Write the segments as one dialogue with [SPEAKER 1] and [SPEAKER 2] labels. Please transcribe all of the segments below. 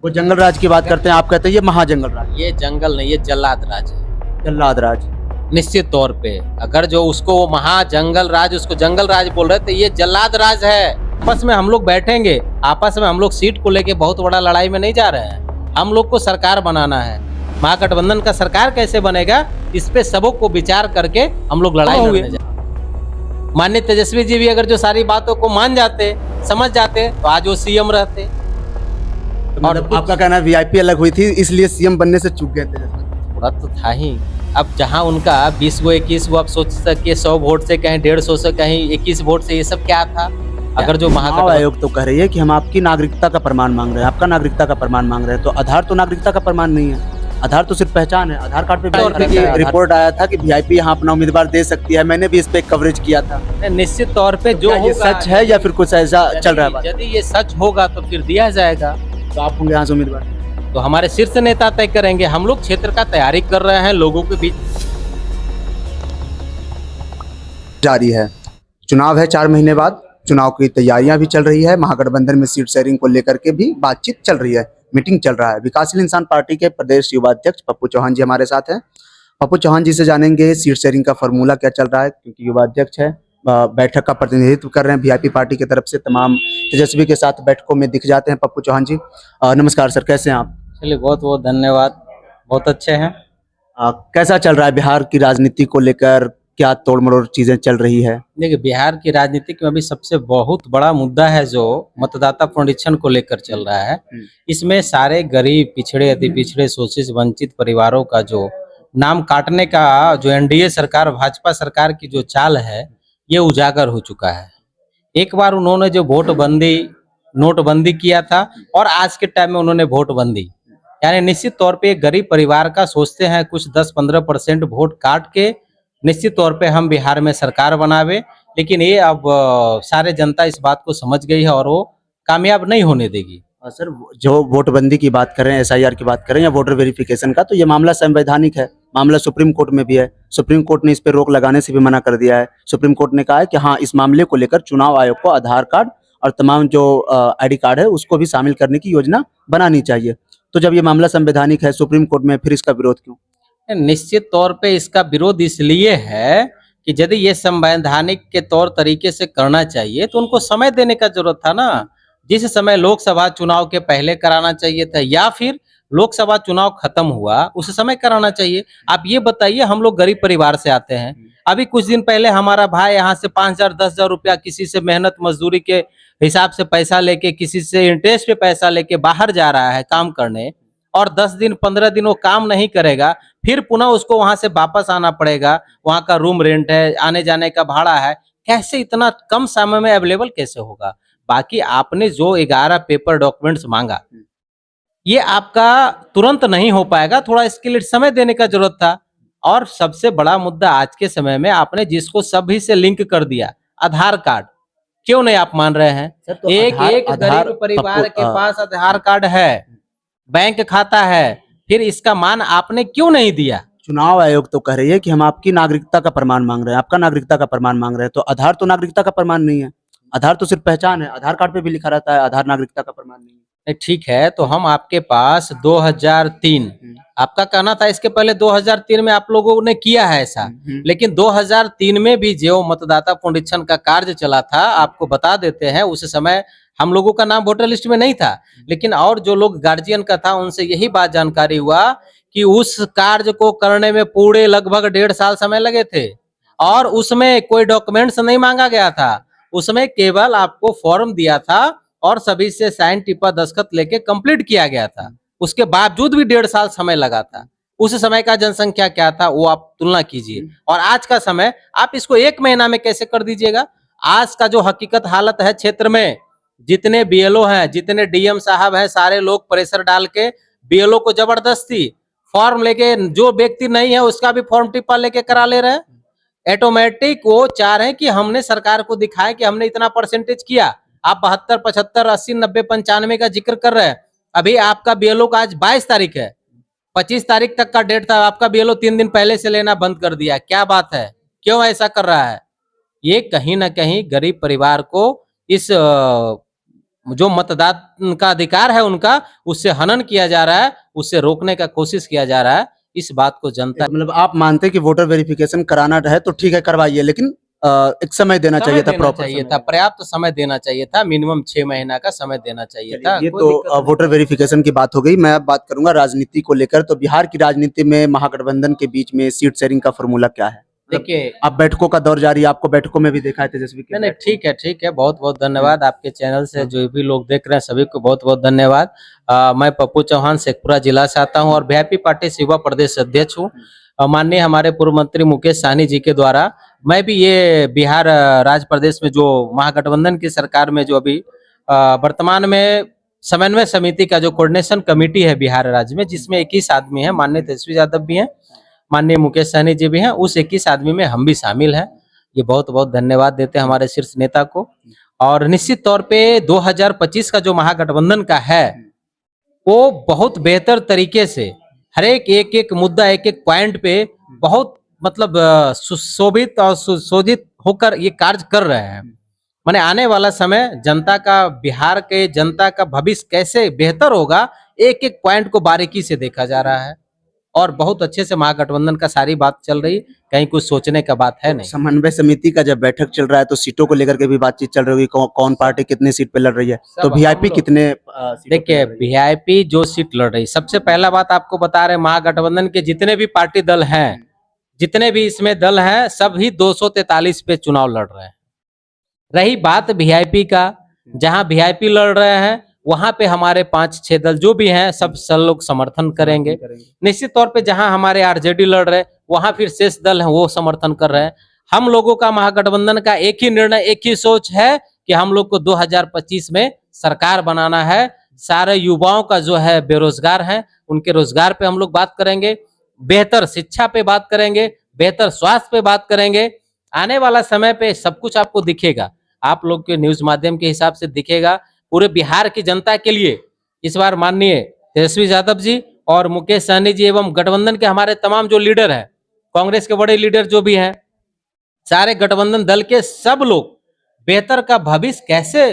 [SPEAKER 1] वो जंगल राज की बात करते हैं, आप कहते हैं ये महाजंगल राज,
[SPEAKER 2] ये जंगल नहीं, ये जल्लाद राज है।
[SPEAKER 1] जल्लाद राज।
[SPEAKER 2] निश्चित तौर पे अगर जो उसको महाजंगल राज उसको जंगल राज बोल रहे थे, ये जल्लाद राज है। आपस में हम लोग बैठेंगे, आपस में हम लोग सीट को लेके बहुत बड़ा लड़ाई में नहीं जा रहे हैं। हम लोग को सरकार बनाना है। महागठबंधन का सरकार कैसे बनेगा, इस पे सबों को विचार करके हम लोग लड़ाई लड़ने जा रहे हैं। माननीय तेजस्वी जी भी अगर जो सारी बातों को मान जाते, समझ जाते, तो आज वो सीएम रहते।
[SPEAKER 1] तो और आपका कहना है वीआईपी अलग हुई थी इसलिए सीएम बनने से चूक गए थे?
[SPEAKER 2] थोड़ा तो था ही। अब जहां उनका 20 गो 21 गो, आप सोच सके 100 वोट से कहीं 150 से कहीं 21 वोट से, ये सब क्या था? अगर जो
[SPEAKER 1] चुनाव आयोग तो कह रही है कि हम आपकी नागरिकता का प्रमाण मांग रहे हैं, आपका नागरिकता का प्रमाण मांग रहे हैं, तो आधार तो नागरिकता का प्रमाण नहीं है। आधार तो सिर्फ पहचान है। आधार कार्ड पे भी रिपोर्ट आया था कि वीआईपी यहाँ अपना उम्मीदवार दे सकती है। मैंने भी इस पे कवरेज किया था।
[SPEAKER 2] निश्चित तौर पे जो
[SPEAKER 1] ये सच है या फिर कुछ ऐसा चल रहा है?
[SPEAKER 2] यदि ये सच होगा तो फिर दिया जाएगा।
[SPEAKER 1] तो आप होंगे यहाँ से उम्मीदवार?
[SPEAKER 2] तो हमारे शीर्ष नेता तय करेंगे। हम लोग क्षेत्र का तैयारी कर रहे हैं, लोगों के बीच
[SPEAKER 1] जारी है। चुनाव है 4 महीने बाद, चुनाव की तैयारियां भी चल रही है। महागठबंधन में सीट शेयरिंग को लेकर के भी बातचीत चल रही है, मीटिंग चल रहा है। विकासशील इंसान पार्टी के प्रदेश युवा अध्यक्ष पप्पू चौहान जी हमारे साथ हैं। पप्पू चौहान जी से जानेंगे सीट शेयरिंग का फॉर्मूला क्या चल रहा है, क्योंकि युवा अध्यक्ष है, बैठक का प्रतिनिधित्व कर रहे हैं वीआईपी पार्टी की तरफ से। तमाम तेजस्वी के साथ बैठकों में दिख जाते हैं पप्पू चौहान जी। नमस्कार सर, कैसे हैं आप?
[SPEAKER 2] चलिए, बहुत बहुत धन्यवाद, बहुत अच्छे हैं।
[SPEAKER 1] कैसा चल रहा है बिहार की राजनीति को लेकर, क्या तोड़ मरोड़ चीजें चल रही है?
[SPEAKER 2] देखिए, बिहार की राजनीति में अभी सबसे बहुत बड़ा मुद्दा है जो मतदाता पुनरीक्षण को लेकर चल रहा है। इसमें सारे गरीब, पिछड़े, अति पिछड़े, शोषित, वंचित परिवारों का जो नाम काटने का जो एनडीए सरकार, भाजपा सरकार की जो चाल है, ये उजागर हो चुका है। एक बार उन्होंने जो नोटबंदी किया था, और आज के टाइम में उन्होंने वोटबंदी, यानी निश्चित तौर पे एक गरीब परिवार का सोचते हैं कुछ 10-15% वोट काट के निश्चित तौर पे हम बिहार में सरकार बनावे। लेकिन ये अब सारे जनता इस बात को समझ गई है और वो कामयाब नहीं होने देगी।
[SPEAKER 1] सर, जो वोटबंदी की बात करें, एसआईआर की बात करें या वोटर वेरिफिकेशन का, तो ये मामला संवैधानिक है। मामला सुप्रीम कोर्ट में भी है। सुप्रीम कोर्ट ने इस पर रोक लगाने से भी मना कर दिया है। सुप्रीम कोर्ट ने कहा है कि हाँ, इस मामले को लेकर चुनाव आयोग को आधार कार्ड और तमाम जो आईडी कार्ड है उसको भी शामिल करने की योजना बनानी चाहिए। तो जब ये मामला संवैधानिक है सुप्रीम कोर्ट में, फिर इसका विरोध क्यों?
[SPEAKER 2] निश्चित तौर पे इसका विरोध इसलिए है कि यदि ये संवैधानिक के तौर तरीके से करना चाहिए तो उनको समय देने का जरूरत था ना। जिस समय लोकसभा चुनाव के पहले कराना चाहिए था, या फिर लोकसभा चुनाव खत्म हुआ उस समय कराना चाहिए। आप ये बताइए, हम लोग गरीब परिवार से आते हैं। अभी कुछ दिन पहले हमारा भाई यहाँ से 5,000 10,000 रुपया किसी से मेहनत मजदूरी के हिसाब से पैसा लेके, किसी से इंटरेस्ट पे पैसा लेके बाहर जा रहा है काम करने, और 10 दिन 15 दिन वो काम नहीं करेगा, फिर पुनः उसको वहां से वापस आना पड़ेगा। वहां का रूम रेंट है, आने जाने का भाड़ा है। कैसे इतना कम समय में अवेलेबल कैसे होगा? बाकी आपने जो 11 पेपर डॉक्यूमेंट्स मांगा, ये आपका तुरंत नहीं हो पाएगा, थोड़ा इसके लिए समय देने का जरूरत था। और सबसे बड़ा मुद्दा आज के समय में आपने जिसको सभी से लिंक कर दिया, आधार कार्ड, क्यों नहीं आप मान रहे हैं?
[SPEAKER 1] तो
[SPEAKER 2] एक गरीब परिवार के पास आधार कार्ड है, बैंक खाता है, फिर इसका मान आपने क्यों नहीं दिया?
[SPEAKER 1] चुनाव आयोग तो कह रही है कि हम आपकी नागरिकता का प्रमाण मांग रहे हैं, आपका नागरिकता का प्रमाण मांग रहे हैं, तो आधार तो नागरिकता का प्रमाण नहीं है। आधार तो सिर्फ पहचान है। आधार कार्ड पे भी लिखा रहता है आधार नागरिकता का प्रमाण नहीं है।
[SPEAKER 2] ठीक है, तो हम आपके पास 2003, आपका कहना था इसके पहले 2003 में आप लोगों ने किया है ऐसा, लेकिन 2003 में भी जो मतदाता पुनरीक्षण का कार्य चला था, आपको बता देते हैं, उस समय हम लोगों का नाम वोटर लिस्ट में नहीं था। लेकिन और जो लोग गार्जियन का था, उनसे यही बात जानकारी हुआ कि उस कार्य को करने में पूरे लगभग 1.5 साल समय लगे थे, और उसमें कोई डॉक्यूमेंट्स नहीं मांगा गया था। उसमें केवल आपको फॉर्म दिया था और सभी से साइन टिप्पा दस्तखत लेके कंप्लीट किया गया था। उसके बावजूद भी 1.5 साल समय लगा था। उस समय का जनसंख्या क्या था वो आप तुलना कीजिए, और आज का समय आप इसको 1 महीना में कैसे कर दीजिएगा? आज का जो हकीकत हालत है क्षेत्र में, जितने बीएलओ हैं, जितने डीएम साहब हैं, सारे लोग प्रेशर डाल के बीएलओ को जबरदस्ती फॉर्म लेके, जो व्यक्ति नहीं है उसका भी फॉर्म टिप्पा लेके करा ले रहे हैं। ऑटोमेटिक वो चाह रहे हैं कि हमने सरकार को दिखाया कि हमने इतना परसेंटेज किया। आप 72, 75, 80, 90, 95 का जिक्र कर रहे हैं। अभी आपका बीएलओ का आज 22 तारीख है, 25 तारीख तक का डेट था, आपका बीएलओ 3 दिन पहले से लेना बंद कर दिया। क्या बात है? क्यों ऐसा कर रहा है? ये कहीं ना कहीं गरीब परिवार को इस जो मतदान का अधिकार है उनका, उससे हनन किया जा रहा है, उससे रोकने का कोशिश किया जा रहा है। इस बात को जनता
[SPEAKER 1] मतलब आप मानते हैं कि वोटर वेरिफिकेशन कराना है तो ठीक है करवाइए, लेकिन एक समय देना चाहिए था, प्रॉपर
[SPEAKER 2] चाहिए था, पर्याप्त समय देना चाहिए था, मिनिमम 6 महीना का समय देना चाहिए था।
[SPEAKER 1] ये
[SPEAKER 2] कोई
[SPEAKER 1] तो
[SPEAKER 2] दिक्कत नहीं।
[SPEAKER 1] वोटर वेरिफिकेशन की बात हो गई। मैं अब बात करूंगा राजनीति को लेकर। तो बिहार की राजनीति में महागठबंधन के बीच में सीट शेयरिंग का फॉर्मूला क्या है?
[SPEAKER 2] देखिए,
[SPEAKER 1] अब बैठकों का दौर जारी है, आपको बैठकों में भी देखा है तेजस्वी की
[SPEAKER 2] नहीं
[SPEAKER 1] बैठकों में।
[SPEAKER 2] ठीक है, बहुत बहुत धन्यवाद। आपके चैनल से जो भी लोग देख रहे हैं सभी को बहुत बहुत धन्यवाद। मैं पप्पू चौहान शेखपुरा जिला से आता हूं और वीआईपी पार्टी से युवा प्रदेश अध्यक्ष हूं। माननीय हमारे पूर्व मंत्री मुकेश सहनी जी के द्वारा मैं भी ये बिहार राज्य प्रदेश में जो महागठबंधन की सरकार में जो अभी वर्तमान में समन्वय समिति का जो कोऑर्डिनेशन कमेटी है बिहार राज्य में, जिसमें 21 आदमी है, माननीय तेजस्वी यादव भी हैं, माननीय मुकेश सहनी जी भी हैं, उस 21 आदमी में हम भी शामिल हैं। ये बहुत बहुत धन्यवाद देते हैं हमारे शीर्ष नेता को। और निश्चित तौर पे 2025 का जो महागठबंधन का है वो बहुत बेहतर तरीके से हर एक एक मुद्दा, एक एक पॉइंट पे बहुत मतलब सुशोभित और सुशोभित होकर ये कार्य कर रहे हैं। माने आने वाला समय जनता का, बिहार के जनता का भविष्य कैसे बेहतर होगा, एक एक पॉइंट को बारीकी से देखा जा रहा है और बहुत अच्छे से महागठबंधन का सारी बात चल रही, कहीं कुछ सोचने का बात है नहीं।
[SPEAKER 1] समन्वय समिति का जब बैठक चल रहा है तो सीटों को लेकर के भी बातचीत चल रही होगी, कौन पार्टी कितनी सीट पे लड़ रही है, तो वीआईपी कितने सीटों पे
[SPEAKER 2] देखिए,
[SPEAKER 1] लड़ रही है?
[SPEAKER 2] वीआईपी जो सीट लड़ रही, सबसे पहला बात आपको बता रहे, महागठबंधन के जितने भी पार्टी दल हैं, जितने भी इसमें दल हैं, सभी 243 पे चुनाव लड़ रहे हैं। रही बात वीआईपी का, जहां वीआईपी लड़ रहे हैं वहां पे हमारे 5-6 दल जो भी हैं सब लोग समर्थन करेंगे। निश्चित तौर पे जहां हमारे आरजेडी लड़ रहे हैं वहां फिर शेष दल हैं वो समर्थन कर रहे हैं। हम लोगों का महागठबंधन का एक ही निर्णय, एक ही सोच है कि हम लोग को 2025 में सरकार बनाना है। सारे युवाओं का जो है बेरोजगार है, उनके रोजगार पे हम लोग बात करेंगे, बेहतर शिक्षा पे बात करेंगे, बेहतर स्वास्थ्य पे बात करेंगे। आने वाला समय पे सब कुछ आपको दिखेगा, आप लोग के न्यूज माध्यम के हिसाब से दिखेगा। पूरे बिहार की जनता के लिए इस बार माननीय तेजस्वी यादव जी और मुकेश सहनी जी एवं गठबंधन के हमारे तमाम जो लीडर हैं, कांग्रेस के बड़े लीडर जो भी हैं, सारे गठबंधन दल के सब लोग बेहतर का भविष्य कैसे,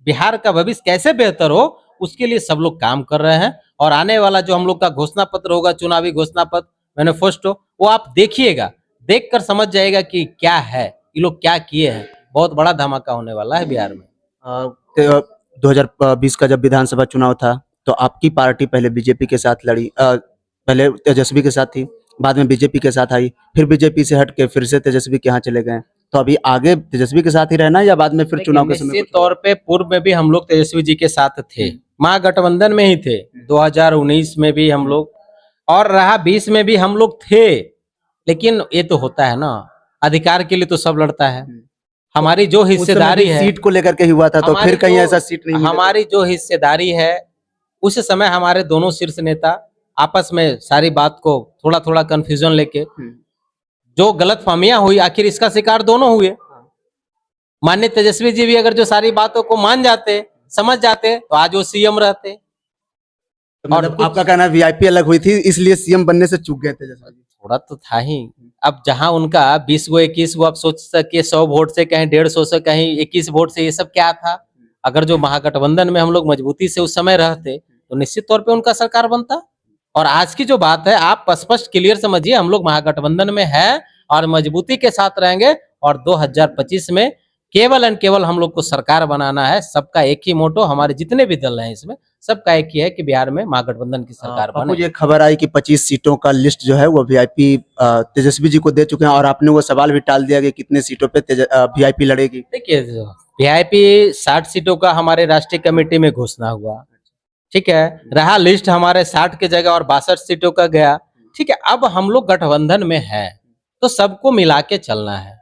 [SPEAKER 2] बिहार का भविष्य कैसे बेहतर हो, उसके लिए सब लोग काम कर रहे हैं। और आने वाला जो हम लोग का घोषणा पत्र होगा, चुनावी घोषणा पत्र मैनिफेस्टो, वो आप देखिएगा, देखकर समझ जाएगा कि क्या है, ये लोग क्या किए हैं। बहुत बड़ा धमाका होने वाला है बिहार में।
[SPEAKER 1] 2020 का जब विधानसभा चुनाव था तो आपकी पार्टी पहले बीजेपी के साथ लड़ी, पहले तेजस्वी के साथ थी, बाद में बीजेपी के साथ आई, फिर बीजेपी से हट के फिर से तेजस्वी के यहाँ चले गए। तो अभी आगे तेजस्वी के साथ ही रहना या बाद में फिर चुनाव के समय?
[SPEAKER 2] निश्चित तौर पे पूर्व में भी हम लोग तेजस्वी जी के साथ थे, महागठबंधन में ही थे, 2019 में भी हम लोग, और रहा 20 में भी हम लोग थे। लेकिन ये तो होता है ना, अधिकार के लिए तो सब लड़ता है। हमारी जो हिस्सेदारी है
[SPEAKER 1] सीट को लेकर के ही हुआ था, तो फिर कहीं ऐसा सीट नहीं मिला?
[SPEAKER 2] हमारी जो हिस्सेदारी है, उस समय हमारे दोनों शीर्ष नेता आपस में सारी बात को थोड़ा थोड़ा कंफ्यूजन लेके जो गलतफहमियां हुई, आखिर इसका शिकार दोनों हुए। माननीय तेजस्वी जी भी अगर जो सारी बातों को मान जाते, समझ जाते, तो आज वो सीएम रहते।
[SPEAKER 1] तो मतलब आपका कहना है वीआईपी अलग हुई थी इसलिए सीएम बनने से चूक गए तेजस्वी जी?
[SPEAKER 2] थोड़ा तो था ही। अब जहां उनका 20 गो 21 गो, आप सोच सके 100 वोट से कहीं 150 से कहीं 21 वोट से, ये सब क्या था। अगर जो महागठबंधन में हम लोग मजबूती से उस समय रहते तो निश्चित तौर पे उनका सरकार बनता। और आज की जो बात है, आप स्पष्ट क्लियर समझिए, हम लोग महागठबंधन में है और मजबूती के साथ रहेंगे और 2025 में केवल एंड केवल हम लोग को सरकार बनाना है। सबका एक ही मोटो, हमारे जितने भी दल हैं इसमें सबका एक ही है कि बिहार में महागठबंधन की सरकार बने।
[SPEAKER 1] मुझे खबर आई कि 25 सीटों का लिस्ट जो है वो वीआईपी तेजस्वी जी को दे चुके हैं और आपने वो सवाल भी टाल दिया कि कितने सीटों पे वीआईपी लड़ेगी।
[SPEAKER 2] देखिए, वीआईपी 60 सीटों का हमारे राष्ट्रीय कमेटी में घोषणा हुआ, ठीक है। रहा लिस्ट हमारे 60 के जगह और 62 सीटों का गया, ठीक है। अब हम लोग गठबंधन में है तो सबको मिला के चलना है,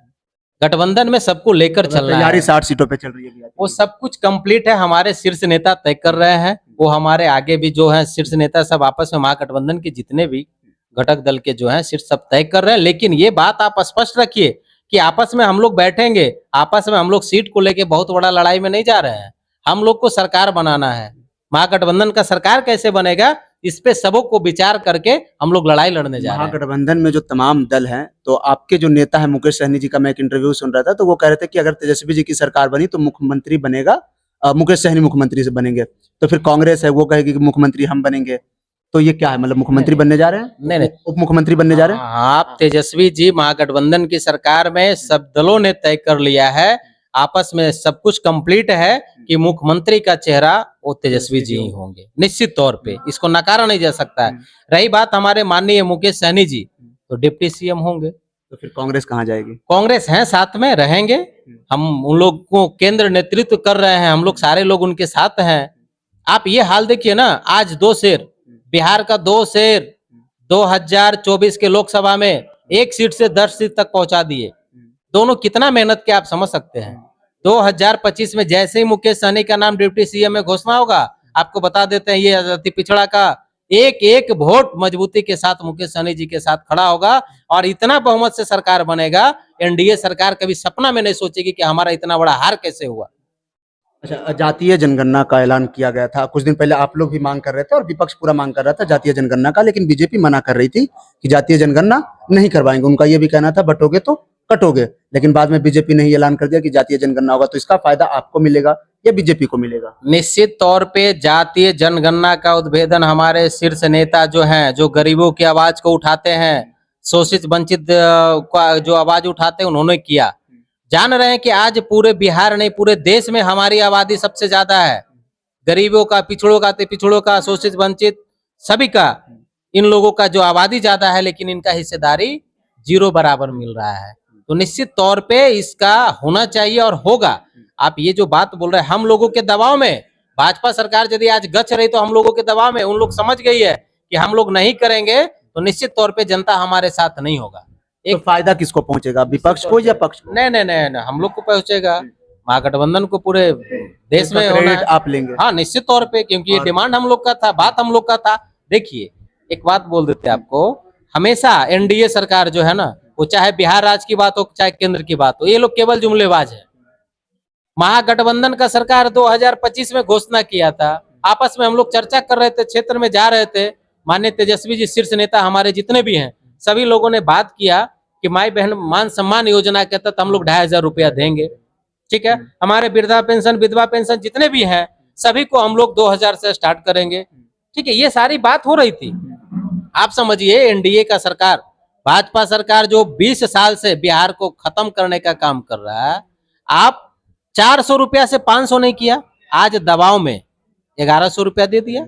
[SPEAKER 2] गठबंधन में सबको लेकर चलना है।
[SPEAKER 1] 60 सीटों पे चल रही है
[SPEAKER 2] वो सब कुछ कंप्लीट है, हमारे शीर्ष नेता तय कर रहे हैं। वो हमारे आगे भी जो है शीर्ष नेता सब आपस में महागठबंधन के जितने भी घटक दल के जो हैं शीर्ष सब तय कर रहे हैं। लेकिन ये बात आप स्पष्ट रखिए कि आपस में हम लोग बैठेंगे, आपस में हम लोग सीट को लेके बहुत बड़ा लड़ाई में नहीं जा रहे हैं। हम लोग को सरकार बनाना है। महागठबंधन का सरकार कैसे बनेगा, इस पे सबों को विचार करके हम लोग लड़ाई लड़ने जा रहे हैं।
[SPEAKER 1] महागठबंधन में जो तमाम दल हैं, तो आपके जो नेता है मुकेश सहनी जी का मैं एक इंटरव्यू सुन रहा था, तो वो कह रहे थे कि अगर तेजस्वी जी की सरकार बनी तो मुख्यमंत्री बनेगा मुकेश सहनी मुख्यमंत्री से बनेंगे, तो फिर कांग्रेस है वो कहेगी कि मुख्यमंत्री हम बनेंगे, तो ये क्या है? मतलब मुख्यमंत्री बनने जा रहे हैं?
[SPEAKER 2] नहीं।
[SPEAKER 1] उप मुख्यमंत्री बनने जा रहे हैं?
[SPEAKER 2] आप तेजस्वी जी महागठबंधन की सरकार में सब दलों ने तय कर लिया है, आपस में सब कुछ कंप्लीट है कि मुख्यमंत्री का चेहरा वो तेजस्वी जी ही होंगे निश्चित तौर पे, इसको नकारा नहीं जा सकता है। रही बात हमारे माननीय मुकेश सहनी जी, तो डिप्टी सीएम होंगे।
[SPEAKER 1] तो फिर कांग्रेस कहाँ जाएगी?
[SPEAKER 2] कांग्रेस है साथ में रहेंगे, हम उन लोग को केंद्र नेतृत्व कर रहे हैं, हम लोग सारे लोग उनके साथ हैं। आप ये हाल देखिए ना, आज 2 शेर, बिहार का 2 शेर 2024 के लोकसभा में 1 सीट से 10 सीट तक पहुंचा दिए। दोनों कितना मेहनत किया आप समझ सकते हैं। 2025 में जैसे ही मुकेश सहनी का नाम डिप्टी सीएम में घोषणा होगा, आपको बता देते हैं ये अति पिछड़ा का एक एक वोट मजबूती के साथ मुकेश सहनी जी के साथ खड़ा होगा और इतना बहुमत से सरकार बनेगा, एनडीए सरकार कभी सपना में नहीं सोचेगी कि हमारा इतना बड़ा हार कैसे हुआ।
[SPEAKER 1] अच्छा, जातीय जनगणना का ऐलान किया गया था कुछ दिन पहले, आप लोग भी मांग कर रहे थे और विपक्ष पूरा मांग कर रहा था जातीय जनगणना का, लेकिन बीजेपी मना कर रही थी कि जातीय जनगणना नहीं करवाएंगे। उनका ये भी कहना था बटोगे तो कटोगे, लेकिन बाद में बीजेपी ने ही ऐलान कर दिया कि जातीय जनगणना होगा। तो इसका फायदा आपको मिलेगा या बीजेपी को मिलेगा?
[SPEAKER 2] निश्चित तौर पे जातीय जनगणना का उद्भेदन हमारे शीर्ष नेता जो हैं, जो गरीबों की आवाज को उठाते हैं, शोषित वंचित का जो आवाज उठाते हैं, उन्होंने किया। जान रहे हैं कि आज पूरे बिहार नहीं पूरे देश में हमारी आबादी सबसे ज्यादा है, गरीबों का, पिछड़ों का, शोषित वंचित सभी का, इन लोगों का जो आबादी ज्यादा है, लेकिन इनका हिस्सेदारी 0 बराबर मिल रहा है। तो निश्चित तौर पे इसका होना चाहिए और होगा। आप ये जो बात बोल रहे हैं, हम लोगों के दबाव में भाजपा सरकार यदि आज गच रही तो हम लोगों के दबाव में, उन लोग समझ गई है कि हम लोग नहीं करेंगे तो निश्चित तौर पे जनता हमारे साथ नहीं होगा।
[SPEAKER 1] एक फायदा किसको पहुंचेगा, विपक्ष को या पक्ष को?
[SPEAKER 2] नहीं, हम लोग को पहुंचेगा, महागठबंधन को पूरे देश में होना है।
[SPEAKER 1] आप लेंगे?
[SPEAKER 2] हाँ निश्चित तौर पे, क्योंकि ये डिमांड हम लोग का था, बात हम लोग का था। देखिए एक बात बोल देते हैं आपको, हमेशा एनडीए सरकार जो है ना, वो चाहे बिहार राज्य की बात हो चाहे केंद्र की बात हो, ये लोग केवल जुमलेबाज है। महागठबंधन का सरकार 2025 में घोषणा किया था, आपस में हम लोग चर्चा कर रहे थे, क्षेत्र में जा रहे थे, माननीय तेजस्वी जी शीर्ष नेता हमारे जितने भी हैं, सभी लोगों ने बात किया कि माई बहन मान सम्मान योजना के तहत हम लोग 2500 रुपया देंगे, ठीक है। हमारे वृद्धा पेंशन, विधवा पेंशन जितने भी हैं, सभी को हम लोग 2000 से स्टार्ट करेंगे, ठीक है। ये सारी बात हो रही थी। आप समझिए एनडीए का सरकार, भाजपा सरकार जो 20 साल से बिहार को खत्म करने का काम कर रहा है, आप 400 रुपया से 500 नहीं किया, आज दबाव में 1100 रुपया दे दिया।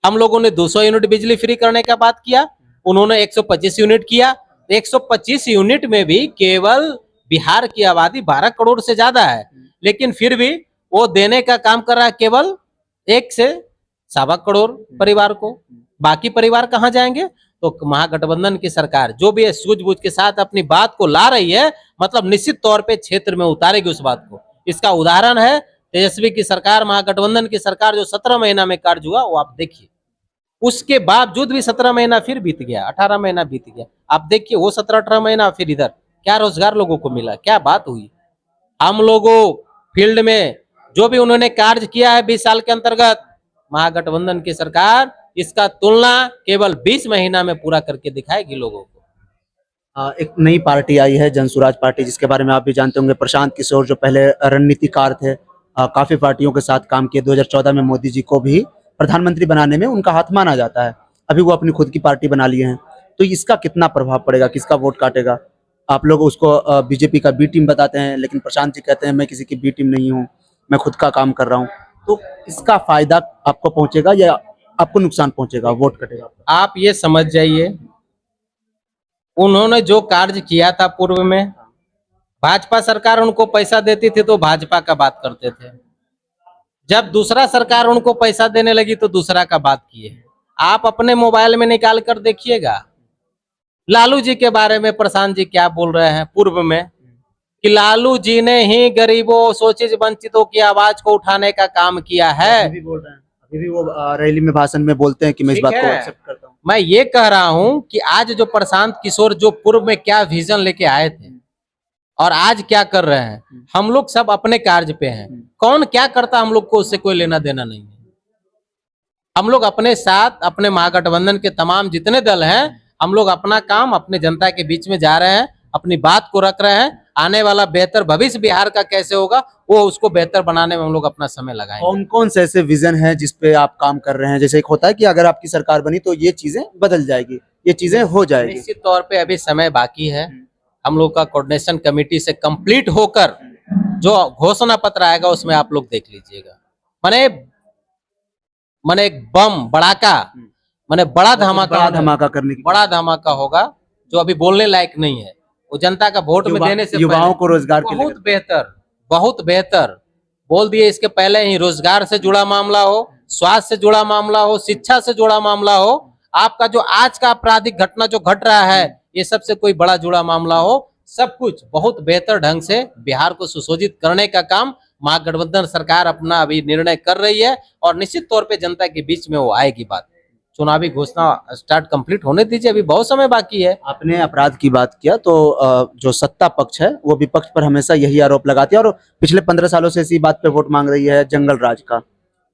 [SPEAKER 2] हम लोगों ने 200 यूनिट बिजली फ्री करने का बात किया, उन्होंने 125 यूनिट किया। 125 यूनिट में भी केवल बिहार की आबादी 12 करोड़ से ज्यादा है, लेकिन फिर भी वो देने का काम कर रहा है केवल 1 से 1.25 करोड़ परिवार को। बाकी परिवार कहाँ जाएंगे? तो महागठबंधन की सरकार जो भी है सूझबूझ के साथ अपनी बात को ला रही है, मतलब निश्चित तौर पे क्षेत्र में उतारेगी उस बात को। इसका उदाहरण है तेजस्वी की सरकार, महागठबंधन की सरकार जो 17 महीना में कार्य हुआ, वो आप देखिए। उसके बावजूद भी 17 महीना फिर बीत गया, 18 महीना बीत गया, आप देखिए वो 17-18 महीना फिर इधर क्या रोजगार लोगों को मिला, क्या बात हुई। हम लोगों फील्ड में जो भी उन्होंने कार्य किया है 20 साल के अंतर्गत, महागठबंधन की सरकार इसका तुलना केवल 20 महीना में पूरा करके दिखाएगी लोगों को।
[SPEAKER 1] एक नई पार्टी आई है जनसुराज पार्टी, जिसके बारे में आप भी जानते होंगे। प्रशांत किशोर जो पहले रणनीतिकार थे, काफी पार्टियों के साथ काम किए, 2014 में मोदी जी को भी प्रधानमंत्री बनाने में उनका हाथ माना जाता है। अभी वो अपनी खुद की पार्टी बना लिए हैं, तो इसका कितना प्रभाव पड़ेगा, किसका वोट काटेगा? आप लोग उसको बीजेपी का बी टीम बताते हैं, लेकिन प्रशांत जी कहते हैं मैं किसी की बी टीम नहीं हूँ, मैं खुद का काम कर रहा हूँ। तो इसका फायदा आपको पहुंचेगा या आपको नुकसान पहुंचेगा, वोट कटेगा?
[SPEAKER 2] आप ये समझ जाइए, उन्होंने जो कार्य किया था पूर्व में, भाजपा सरकार उनको पैसा देती थी तो भाजपा का बात करते थे, जब दूसरा सरकार उनको पैसा देने लगी तो दूसरा का बात किए। आप अपने मोबाइल में निकाल कर देखिएगा लालू जी के बारे में प्रशांत जी क्या बोल रहे हैं पूर्व में, कि लालू जी ने ही गरीबों, शोषित वंचितों की आवाज को उठाने का काम किया है।
[SPEAKER 1] अभी भी बोल रहे हैं, अभी भी वो रैली में भाषण में बोलते हैं कि मैं इस बात को एक्सेप्ट करता हूं।
[SPEAKER 2] मैं ये कह रहा हूं कि आज जो प्रशांत किशोर जो पूर्व में क्या विजन लेके आए थे और आज क्या कर रहे हैं, हम लोग सब अपने कार्य पे हैं। कौन क्या करता हम लोग को उससे कोई लेना देना नहीं है। हम लोग अपने साथ, अपने महागठबंधन के तमाम जितने दल हैं, हम लोग अपना काम अपने जनता के बीच में जा रहे हैं, अपनी बात को रख रहे हैं। आने वाला बेहतर भविष्य बिहार का कैसे होगा, वो उसको बेहतर बनाने में हम लोग अपना समय लगाएंगे।
[SPEAKER 1] कौन कौन से ऐसे विजन है जिस पे आप काम कर रहे हैं? जैसे एक होता है कि अगर आपकी सरकार बनी तो ये चीजें बदल जाएगी, ये चीजें हो जाएगी।
[SPEAKER 2] निश्चित तौर पे अभी समय बाकी है। हम लोग का कोऑर्डिनेशन कमेटी से कंप्लीट होकर जो घोषणा पत्र आएगा उसमें आप लोग देख लीजिएगा। माने माने एक बम बड़ाका, माने बड़ा धमाका
[SPEAKER 1] करने की
[SPEAKER 2] बड़ा धमाका होगा जो अभी बोलने लायक नहीं है। वो जनता का वोट में देने से
[SPEAKER 1] युवाओं
[SPEAKER 2] पहले
[SPEAKER 1] को रोजगार के लिए
[SPEAKER 2] बहुत बेहतर बोल दिए। इसके पहले ही रोजगार से जुड़ा मामला हो, स्वास्थ्य से जुड़ा मामला हो, शिक्षा से जुड़ा मामला हो, आपका जो आज का आपराधिक घटना जो घट रहा है, ये सबसे कोई बड़ा जुड़ा मामला हो, सब कुछ बहुत बेहतर ढंग से बिहार को सुशोभित करने का काम महागठबंधन सरकार अपना अभी निर्णय कर रही है और निश्चित तौर पे जनता के बीच में वो आएगी बात। चुनावी घोषणा स्टार्ट कंप्लीट होने दीजिए, अभी बहुत समय बाकी है।
[SPEAKER 1] आपने अपराध की बात किया तो जो सत्ता पक्ष है वो विपक्ष पर हमेशा यही आरोप लगाती है और पिछले 15 सालों से इसी बात पे वोट मांग रही है, जंगल राज का।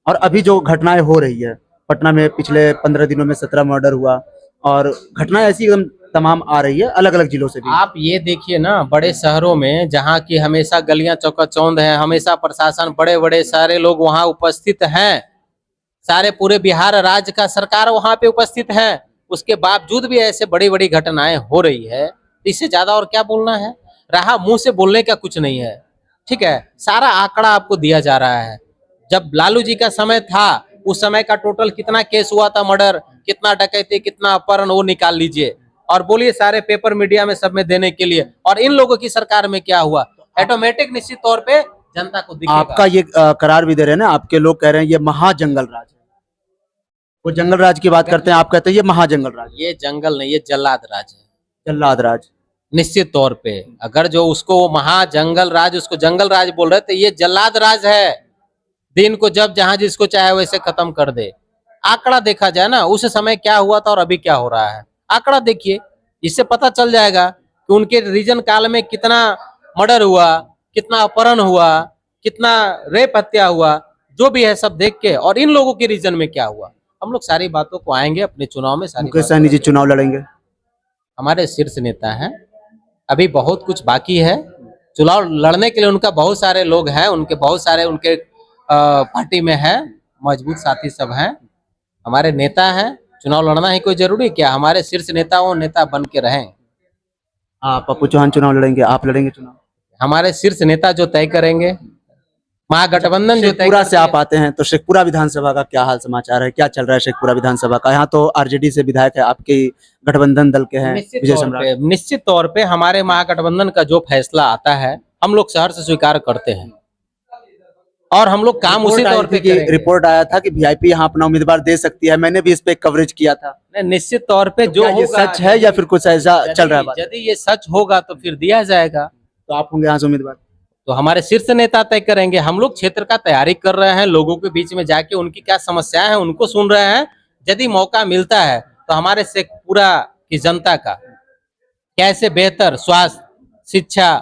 [SPEAKER 1] और अभी जो घटनाएं हो रही है पटना में, पिछले 15 दिनों में 17 मर्डर हुआ और घटनाएं ऐसी एकदम तमाम आ रही है अलग अलग जिलों से भी।
[SPEAKER 2] आप ये देखिए ना, बड़े शहरों में जहाँ की हमेशा गलियां चौकाचौंध है, हमेशा प्रशासन, बड़े बड़े सारे लोग वहाँ उपस्थित हैं, सारे पूरे बिहार राज्य का सरकार वहाँ पे उपस्थित है, उसके बावजूद भी ऐसे बड़ी बड़ी घटनाएं हो रही है। इससे ज्यादा और क्या बोलना है? रहा मुंह से बोलने का कुछ नहीं है, ठीक है। सारा आंकड़ा आपको दिया जा रहा है। जब लालू जी का समय था उस समय का टोटल कितना केस हुआ था, मर्डर, कितना डकैती, कितना अपहरण, वो निकाल लीजिए और बोलिए सारे पेपर मीडिया में सब में देने के लिए। और इन लोगों की सरकार में क्या हुआ? ऑटोमेटिक निश्चित तौर पे जनता को दिखेगा।
[SPEAKER 1] आपका ये करार भी दे रहे हैं ना, आपके लोग कह रहे हैं ये महाजंगल राज है। वो जंगल राज की बात करते हैं, आप कहते हैं ये महाजंगल राज।
[SPEAKER 2] ये जंगल नहीं, ये जल्लाद राज है।
[SPEAKER 1] जल्लाद राज
[SPEAKER 2] निश्चित तौर पे अगर जो उसको महाजंगल राज, उसको जंगल राज बोल रहे थे, ये जल्लाद राज है। दिन को जब जहां जिसको चाहे वैसे खत्म कर दे। आंकड़ा देखा जाए ना, उस समय क्या हुआ था और अभी क्या हो रहा है, आंकड़ा देखिए, इससे पता चल जाएगा कि उनके रीजन काल में कितना मर्डर हुआ, कितना अपहरण हुआ, कितना रेप हत्या हुआ, जो भी है सब देख के। और इन लोगों के रीजन में क्या हुआ, हम लोग सारी बातों को आएंगे अपने चुनाव में।
[SPEAKER 1] मुकेश सहनी जी चुनाव लड़ेंगे,
[SPEAKER 2] हमारे शीर्ष नेता हैं, अभी बहुत कुछ बाकी है। चुनाव लड़ने के लिए उनका बहुत सारे लोग हैं, उनके बहुत सारे उनके पार्टी में है, मजबूत साथी सब हैं, हमारे नेता हैं। चुनाव लड़ना ही कोई जरूरी क्या? हमारे शीर्ष नेता वो नेता बन के रहें।
[SPEAKER 1] पप्पू चौहान चुनाव लड़ेंगे, आप लड़ेंगे चुनाव?
[SPEAKER 2] हमारे शीर्ष नेता जो तय करेंगे, महागठबंधन जो तय
[SPEAKER 1] शेखपुरा से आप आते हैं तो शेखपुरा विधानसभा का क्या हाल समाचार है, क्या चल रहा है शेखपुरा विधानसभा का? यहाँ तो आरजेडी से विधायक है, आपके गठबंधन दल के हैं विजय सम्राट।
[SPEAKER 2] निश्चित तौर पे हमारे महागठबंधन का जो फैसला आता है हम लोग शहर से स्वीकार करते हैं और हम लोग काम उसी तौर पे करेंगे।
[SPEAKER 1] रिपोर्ट आया था कि वीआईपी यहाँ अपना उम्मीदवार दे सकती है, मैंने भी इस पे कवरेज किया था।
[SPEAKER 2] निश्चित तौर पे
[SPEAKER 1] तो
[SPEAKER 2] जो
[SPEAKER 1] ये सच है या फिर कुछ ऐसा चल रहा है?
[SPEAKER 2] यदि ये सच होगा तो फिर दिया जाएगा।
[SPEAKER 1] तो आप होंगे यहाँ से उम्मीदवार?
[SPEAKER 2] तो हमारे शीर्ष नेता तय करेंगे। हम लोग क्षेत्र का तैयारी कर रहे हैं, लोगों के बीच में जाके उनकी क्या समस्याएं हैं उनको सुन रहे हैं। यदि मौका मिलता है तो हमारे शेखपुरा की जनता का कैसे बेहतर स्वास्थ्य, शिक्षा,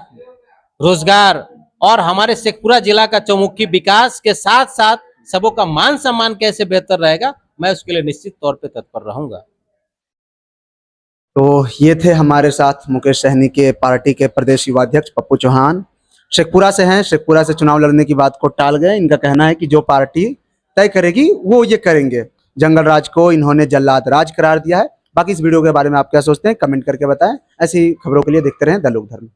[SPEAKER 2] रोजगार और हमारे शेखपुरा जिला का चौमुखी विकास के साथ साथ सबों का मान सम्मान कैसे बेहतर रहेगा, मैं उसके लिए निश्चित तौर पे तत्पर रहूंगा।
[SPEAKER 1] तो ये थे हमारे साथ मुकेश सहनी के पार्टी के प्रदेश युवा अध्यक्ष पप्पू चौहान, शेखपुरा से हैं। शेखपुरा से चुनाव लड़ने की बात को टाल गए। इनका कहना है कि जो पार्टी तय करेगी वो ये करेंगे। जंगल राज को इन्होंने जल्लाद राज करार दिया है। बाकी इस वीडियो के बारे में आप क्या सोचते हैं कमेंट करके बताएं। ऐसी खबरों के लिए देखते रहें द लोक धर्म।